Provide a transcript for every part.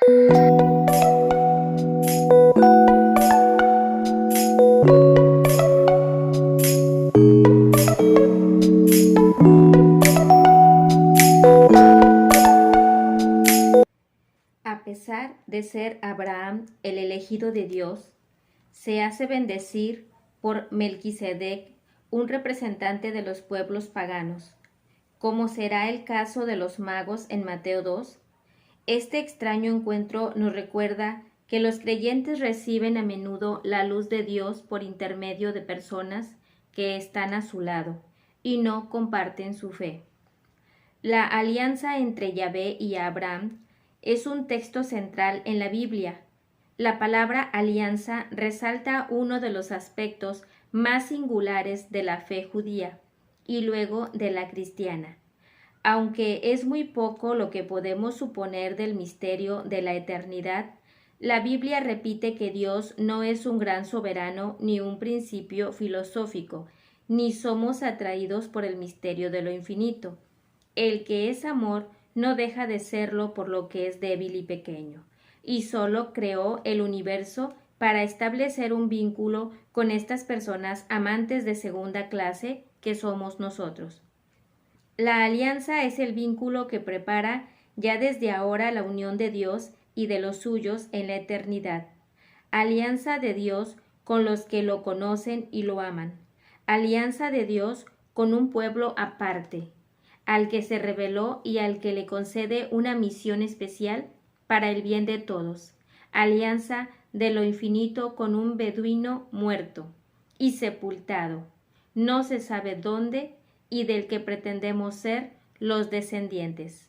A pesar de ser Abraham el elegido de Dios, se hace bendecir por Melquisedec, un representante de los pueblos paganos, como será el caso de los magos en Mateo 2. Este extraño encuentro nos recuerda que los creyentes reciben a menudo la luz de Dios por intermedio de personas que están a su lado y no comparten su fe. La alianza entre Yahvé y Abraham es un texto central en la Biblia. La palabra alianza resalta uno de los aspectos más singulares de la fe judía y luego de la cristiana. Aunque es muy poco lo que podemos suponer del misterio de la eternidad, la Biblia repite que Dios no es un gran soberano ni un principio filosófico, ni somos atraídos por el misterio de lo infinito. El que es amor no deja de serlo por lo que es débil y pequeño, y solo creó el universo para establecer un vínculo con estas personas amantes de segunda clase que somos nosotros. La alianza es el vínculo que prepara ya desde ahora la unión de Dios y de los suyos en la eternidad. Alianza de Dios con los que lo conocen y lo aman. Alianza de Dios con un pueblo aparte, al que se reveló y al que le concede una misión especial para el bien de todos. Alianza de lo infinito con un beduino muerto y sepultado, no se sabe dónde, y del que pretendemos ser los descendientes.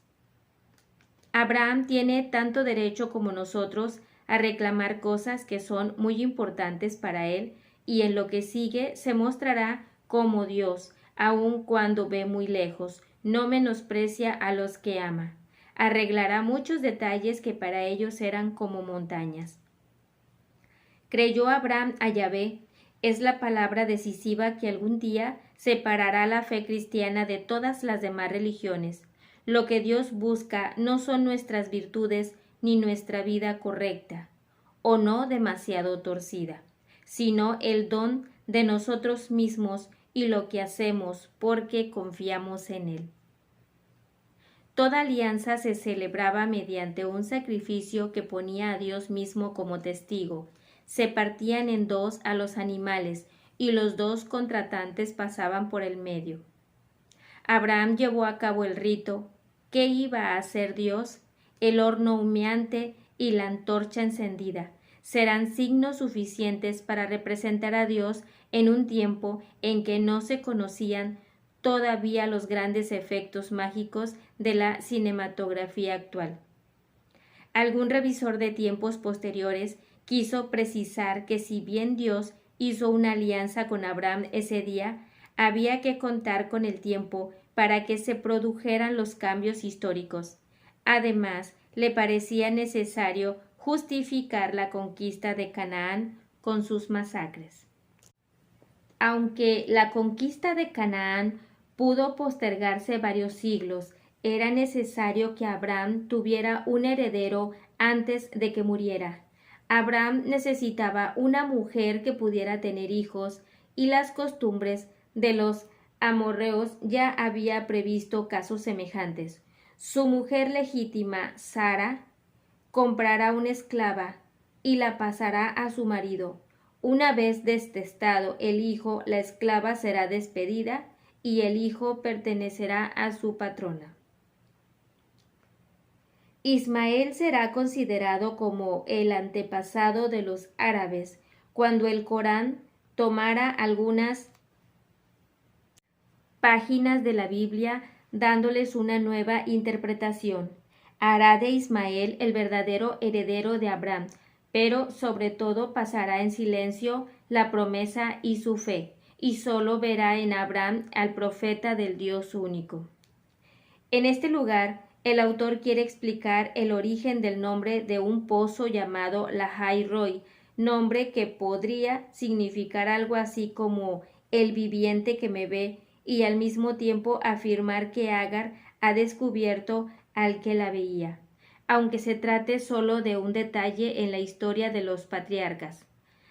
Abraham tiene tanto derecho como nosotros a reclamar cosas que son muy importantes para él, y en lo que sigue se mostrará como Dios, aun cuando ve muy lejos, no menosprecia a los que ama. Arreglará muchos detalles que para ellos eran como montañas. Creyó Abraham a Yahvé, es la palabra decisiva que algún día separará la fe cristiana de todas las demás religiones. Lo que Dios busca no son nuestras virtudes ni nuestra vida correcta, o no demasiado torcida, sino el don de nosotros mismos y lo que hacemos porque confiamos en Él. Toda alianza se celebraba mediante un sacrificio que ponía a Dios mismo como testigo. Se partían en dos a los animales y los dos contratantes pasaban por el medio. Abraham llevó a cabo el rito. ¿Qué iba a hacer Dios? El horno humeante y la antorcha encendida serán signos suficientes para representar a Dios en un tiempo en que no se conocían todavía los grandes efectos mágicos de la cinematografía actual. Algún revisor de tiempos posteriores quiso precisar que si bien Dios hizo una alianza con Abraham ese día, había que contar con el tiempo para que se produjeran los cambios históricos. Además, le parecía necesario justificar la conquista de Canaán con sus masacres. Aunque la conquista de Canaán pudo postergarse varios siglos, era necesario que Abraham tuviera un heredero antes de que muriera. Abraham necesitaba una mujer que pudiera tener hijos, y las costumbres de los amorreos ya había previsto casos semejantes. Su mujer legítima, Sara, comprará una esclava y la pasará a su marido. Una vez detestado el hijo, la esclava será despedida y el hijo pertenecerá a su patrona. Ismael será considerado como el antepasado de los árabes cuando el Corán tomara algunas páginas de la Biblia dándoles una nueva interpretación. Hará de Ismael el verdadero heredero de Abraham, pero sobre todo pasará en silencio la promesa y su fe, y solo verá en Abraham al profeta del Dios único. En este lugar, el autor quiere explicar el origen del nombre de un pozo llamado Lahai Roi, nombre que podría significar algo así como el viviente que me ve, y al mismo tiempo afirmar que Agar ha descubierto al que la veía. aunque se trate solo de un detalle en la historia de los patriarcas.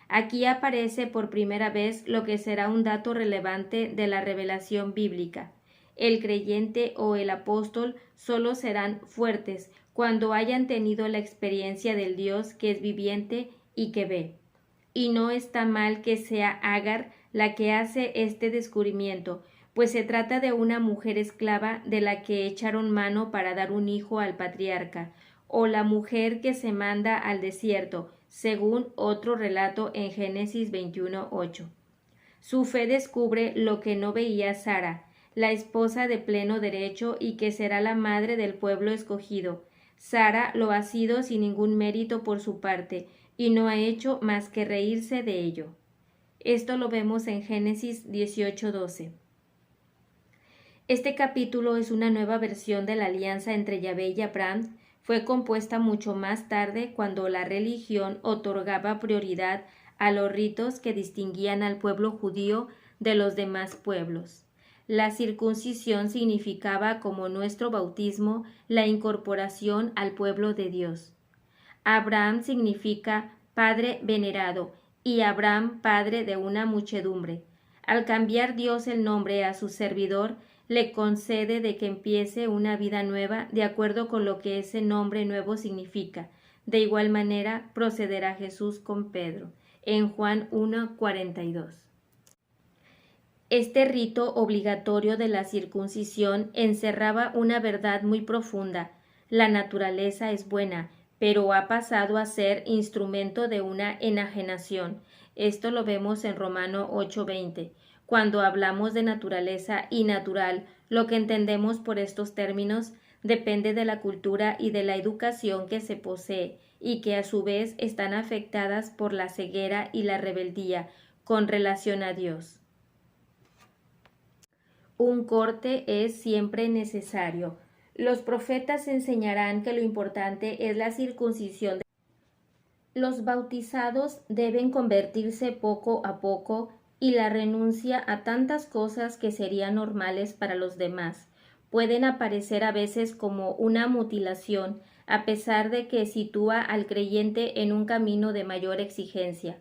Aquí aparece por primera vez lo que será un dato relevante de la revelación bíblica. El creyente o el apóstol solo serán fuertes cuando hayan tenido la experiencia del Dios que es viviente y que ve. Y no está mal que sea Agar la que hace este descubrimiento, pues se trata de una mujer esclava de la que echaron mano para dar un hijo al patriarca, o la mujer que se manda al desierto, según otro relato en Génesis 21:8. Su fe descubre lo que no veía Sara, la esposa de pleno derecho y que será la madre del pueblo escogido. Sara lo ha sido sin ningún mérito por su parte, y no ha hecho más que reírse de ello. Esto lo vemos en Génesis 18:12. Este capítulo es una nueva versión de la alianza entre Yahvé y Abraham. Fue compuesta mucho más tarde, cuando la religión otorgaba prioridad a los ritos que distinguían al pueblo judío de los demás pueblos. La circuncisión significaba, como nuestro bautismo, la incorporación al pueblo de Dios. Abraham significa padre venerado y Abraham padre de una muchedumbre. Al cambiar Dios el nombre a su servidor, le concede de que empiece una vida nueva de acuerdo con lo que ese nombre nuevo significa. De igual manera procederá Jesús con Pedro, en Juan 1:42. Este rito obligatorio de la circuncisión encerraba una verdad muy profunda. La naturaleza es buena, pero ha pasado a ser instrumento de una enajenación. Esto lo vemos en Romano 8:20. Cuando hablamos de naturaleza y natural, lo que entendemos por estos términos depende de la cultura y de la educación que se posee, y que a su vez están afectadas por la ceguera y la rebeldía con relación a Dios. Un corte es siempre necesario. Los profetas enseñarán que lo importante es la circuncisión. Los bautizados deben convertirse poco a poco y la renuncia a tantas cosas que serían normales para los demás pueden aparecer a veces como una mutilación, a pesar de que sitúa al creyente en un camino de mayor exigencia.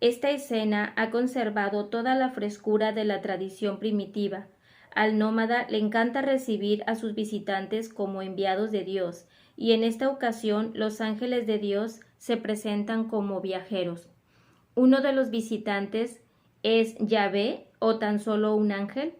Esta escena ha conservado toda la frescura de la tradición primitiva. Al nómada le encanta recibir a sus visitantes como enviados de Dios, y en esta ocasión los ángeles de Dios se presentan como viajeros. Uno de los visitantes ¿es Yahvé o tan solo un ángel?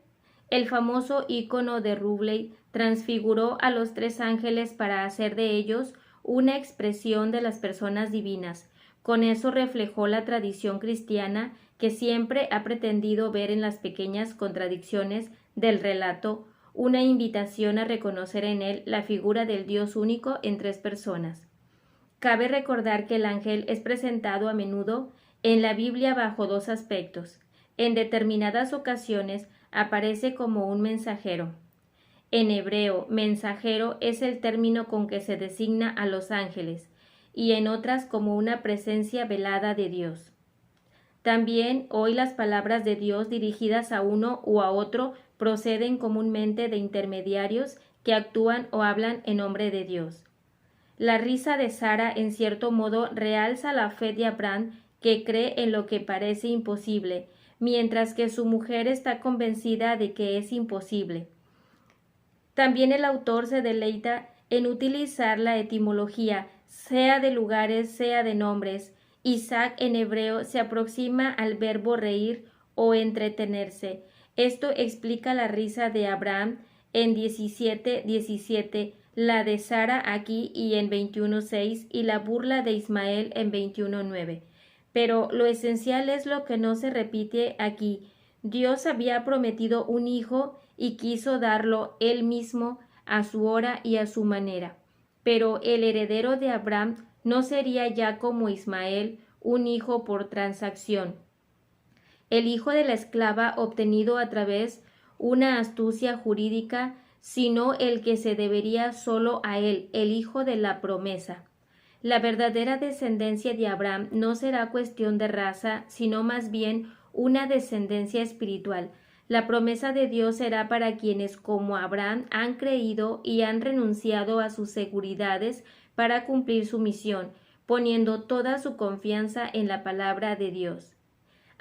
El famoso ícono de Rubley transfiguró a los tres ángeles para hacer de ellos una expresión de las personas divinas. Con eso reflejó la tradición cristiana, que siempre ha pretendido ver en las pequeñas contradicciones del relato una invitación a reconocer en él la figura del Dios único en tres personas. Cabe recordar que el ángel es presentado a menudo en la Biblia bajo dos aspectos. En determinadas ocasiones aparece como un mensajero. En hebreo, mensajero es el término con que se designa a los ángeles, y en otras como una presencia velada de Dios. También hoy las palabras de Dios dirigidas a uno u a otro proceden comúnmente de intermediarios que actúan o hablan en nombre de Dios. La risa de Sara, en cierto modo, realza la fe de Abraham, que cree en lo que parece imposible, mientras que su mujer está convencida de que es imposible. También el autor se deleita en utilizar la etimología, sea de lugares, sea de nombres. Isaac en hebreo se aproxima al verbo reír o entretenerse. Esto explica la risa de Abraham en 17:17, la de Sara aquí y en 21:6 y la burla de Ismael en 21:9. Pero lo esencial es lo que no se repite aquí. Dios había prometido un hijo y quiso darlo él mismo a su hora y a su manera. Pero el heredero de Abraham no sería ya como Ismael, un hijo por transacción. El hijo de la esclava obtenido a través una astucia jurídica, sino el que se debería solo a él, el hijo de la promesa. La verdadera descendencia de Abraham no será cuestión de raza, sino más bien una descendencia espiritual. La promesa de Dios será para quienes, como Abraham, han creído y han renunciado a sus seguridades para cumplir su misión, poniendo toda su confianza en la palabra de Dios.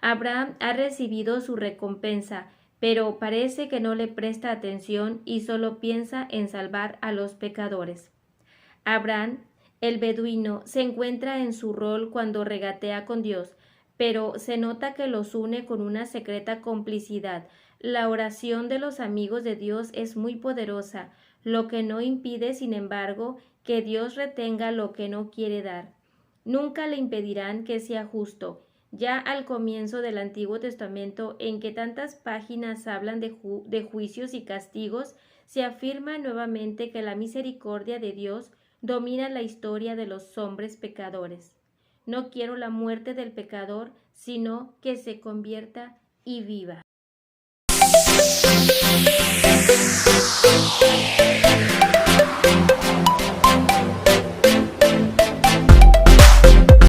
Abraham ha recibido su recompensa, pero parece que no le presta atención y solo piensa en salvar a los pecadores. Abraham, el beduino, se encuentra en su rol cuando regatea con Dios, pero se nota que los une con una secreta complicidad. La oración de los amigos de Dios es muy poderosa, lo que no impide, sin embargo, que Dios retenga lo que no quiere dar. Nunca le impedirán que sea justo. Ya al comienzo del Antiguo Testamento, en que tantas páginas hablan de juicios y castigos, se afirma nuevamente que la misericordia de Dios domina la historia de los hombres pecadores. No quiero la muerte del pecador, sino que se convierta y viva.